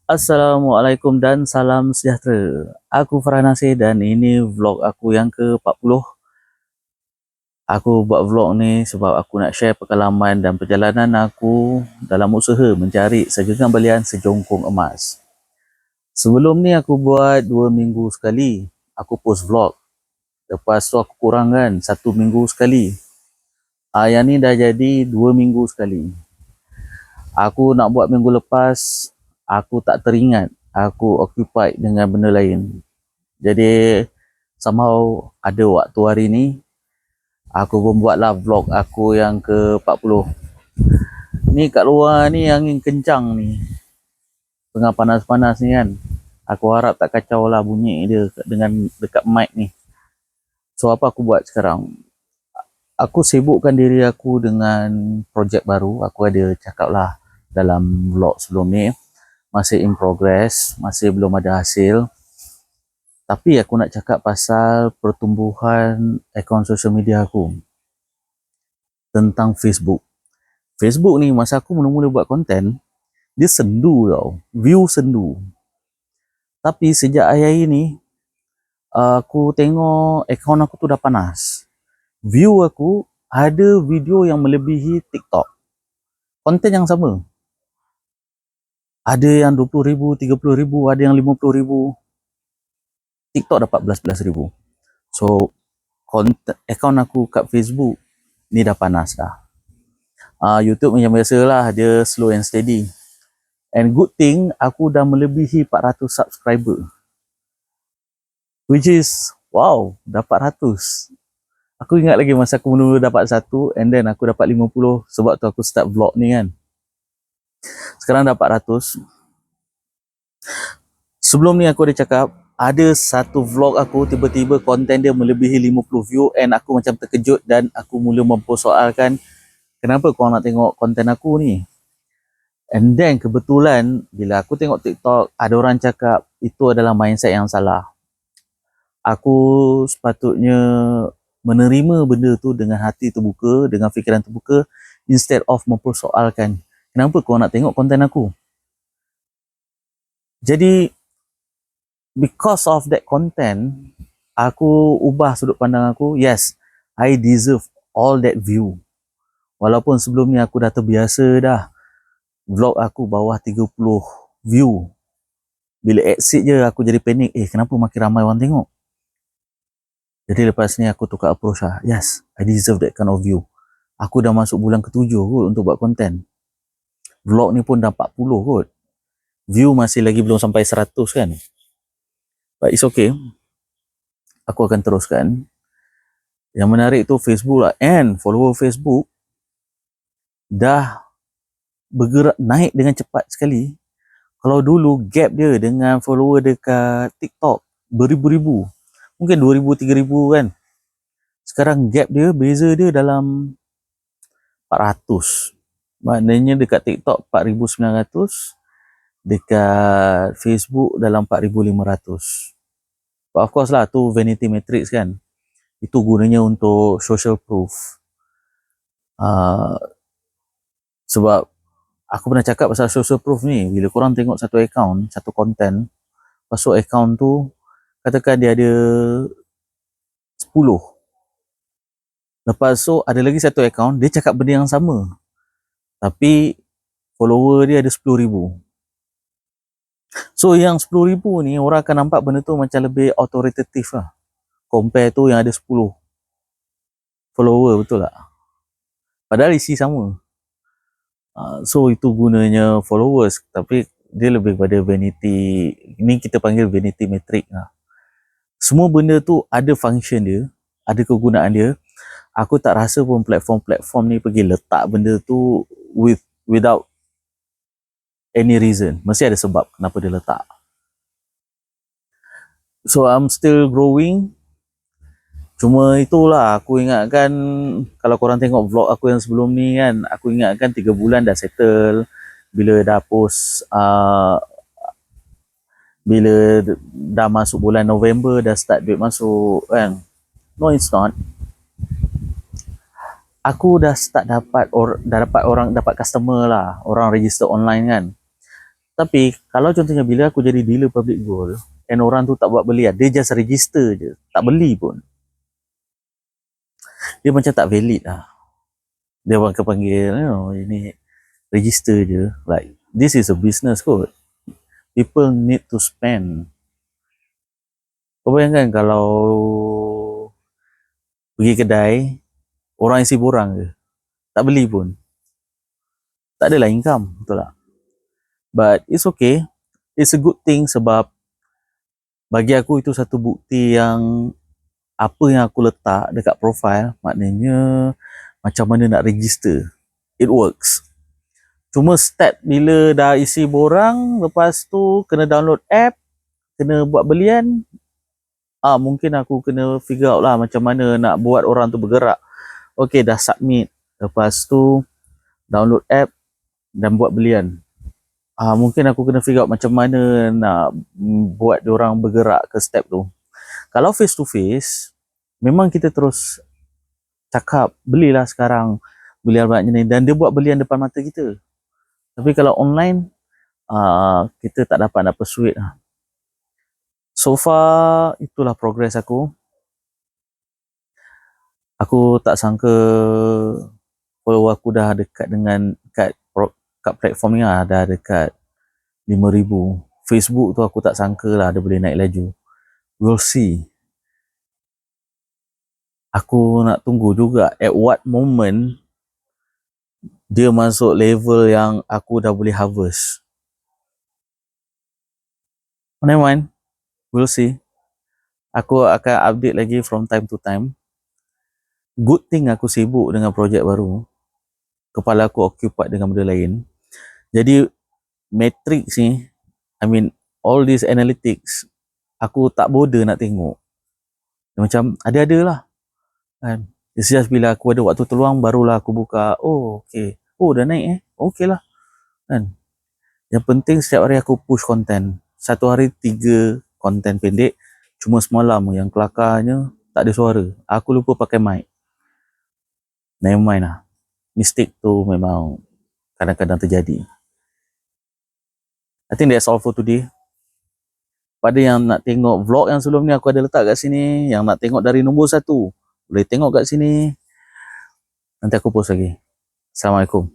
Assalamualaikum dan salam sejahtera. Aku Farhan Nasir dan ini vlog aku yang ke-40. Aku buat vlog ni sebab aku nak share pengalaman dan perjalanan aku dalam usaha mencari segenggam belian sejongkong emas. Sebelum ni aku buat 2 minggu sekali. Aku post vlog. Lepas tu aku kurangkan 1 minggu sekali. Yang ni dah jadi 2 minggu sekali. Aku nak buat minggu lepas, aku tak teringat. Aku occupied dengan benda lain. Jadi somehow ada waktu hari ni aku pun buatlah vlog aku yang ke-40. Ni kat luar ni angin kencang ni. Tengah panas-panas ni kan. Aku harap tak kacau lah bunyi dia dengan dekat mic ni. So apa aku buat sekarang? Aku sibukkan diri aku dengan projek baru. Aku ada cakap lah dalam vlog sebelum ni. Masih in progress, masih belum ada hasil. Tapi aku nak cakap pasal pertumbuhan akaun social media aku. Tentang Facebook. Facebook ni masa aku mula-mula buat konten, dia sendu tau. View sendu. Tapi sejak hari ni, aku tengok akaun aku tu dah panas. View aku ada video yang melebihi TikTok. Konten yang sama. Ada yang 20,000, 30,000, ada yang 50,000. TikTok dapat belas ribu. So, akaun aku kat Facebook ni dah panas dah. YouTube macam biasalah, dia slow and steady. And good thing, aku dah melebihi 400 subscriber. Which is, wow, dapat 100. Aku ingat lagi masa aku mula-mula dapat 1, and then aku dapat 50, sebab tu aku start vlog ni kan. Sekarang dapat 100. Sebelum ni aku ada cakap, ada satu vlog aku tiba-tiba konten dia melebihi 50 view, and aku macam terkejut dan aku mula mempersoalkan, kenapa kau nak tengok konten aku ni? And then kebetulan bila aku tengok TikTok, ada orang cakap itu adalah mindset yang salah. Aku sepatutnya menerima benda tu dengan hati terbuka, dengan fikiran terbuka, instead of mempersoalkan, kenapa kau nak tengok konten aku? Jadi because of that content, aku ubah sudut pandang aku. Yes, I deserve all that view. Walaupun sebelum ni aku dah terbiasa dah vlog aku bawah 30 view. Bila exit je aku jadi panik, kenapa makin ramai orang tengok? Jadi lepas ni aku tukar approach lah. Yes, I deserve that kind of view. Aku dah masuk bulan ke-7 kot untuk buat konten. Vlog ni pun dah 40 kot. View masih lagi belum sampai 100 kan. But it's okay. Aku akan teruskan. Yang menarik tu Facebook lah. And follower Facebook dah bergerak naik dengan cepat sekali. Kalau dulu gap dia dengan follower dekat TikTok beribu-ribu. Mungkin 2,000, 3,000 kan. Sekarang gap dia, beza dia dalam 400. Maknanya dekat TikTok 4,900, dekat Facebook dalam 4,500. But of course lah, tu vanity metrics kan. Itu gunanya untuk social proof. Sebab aku pernah cakap pasal social proof ni, bila korang tengok satu account, satu content, pasal account tu, katakan dia ada 10. Lepas tu ada lagi satu account, dia cakap benda yang sama. Tapi follower dia ada 10,000. So yang 10,000 ni orang akan nampak benda tu macam lebih authoritative lah. Compare tu yang ada 10 follower, betul tak? Padahal isi sama. So itu gunanya followers. Tapi dia lebih pada vanity. Ini kita panggil vanity metric lah. Semua benda tu ada function dia, ada kegunaan dia. Aku tak rasa pun platform-platform ni pergi letak benda tu without any reason. Mesti ada sebab kenapa dia letak. So I'm still growing. Cuma itulah aku ingatkan, kalau korang tengok vlog aku yang sebelum ni kan, aku ingatkan 3 bulan dah settle. Bila dah post, bila dah masuk bulan November, dah start duit masuk kan. No, it's not. Aku dah start dapat customer lah, orang register online kan. Tapi kalau contohnya bila aku jadi dealer public gold and orang tu tak buat belian, dia just register je, tak beli pun, dia macam tak valid lah. Dia akan panggil, ini register je. Like, this is a business kot. People need to spend. Kau bayangkan kalau pergi kedai, orang isi borang je, tak beli pun, tak adalah income, betul tak? But it's okay. It's a good thing sebab bagi aku itu satu bukti yang apa yang aku letak dekat profile, maknanya macam mana nak register. It works. Cuma step bila dah isi borang, lepas tu kena download app, kena buat belian, mungkin aku kena figure out lah macam mana nak buat orang tu bergerak. Okay, dah submit. Lepas tu download app dan buat belian. Mungkin aku kena figure out macam mana nak buat diorang bergerak ke step tu. Kalau face to face, memang kita terus cakap, belilah sekarang, belian banyak ni, dan dia buat belian depan mata kita. Tapi kalau online, kita tak dapat nak persuade. So far, itulah progress aku. Aku tak sangka follower aku dah dekat dengan kat platform ni lah, dah dekat 5,000. Facebook tu aku tak sangka lah dia boleh naik laju. We'll see. Aku nak tunggu juga at what moment dia masuk level yang aku dah boleh harvest. Never mind. We'll see. Aku akan update lagi from time to time. Good thing aku sibuk dengan projek baru. Kepala aku occupied dengan benda lain. Jadi matrix ni, all these analytics, aku tak bodoh nak tengok. Macam ada-ada lah kan. It's just bila aku ada waktu terluang, barulah aku buka. Oh, okay. Oh, dah naik okay lah kan. Yang penting setiap hari aku push konten. Satu hari 3 konten pendek. Cuma semalam yang kelakarnya tak ada suara. Aku lupa pakai mic. Never mind lah. Mistake tu memang kadang-kadang terjadi. I think that's all for today. Pada yang nak tengok vlog yang sebelum ni, aku ada letak kat sini. Yang nak tengok dari nombor 1, boleh tengok kat sini. Nanti aku post lagi. Assalamualaikum.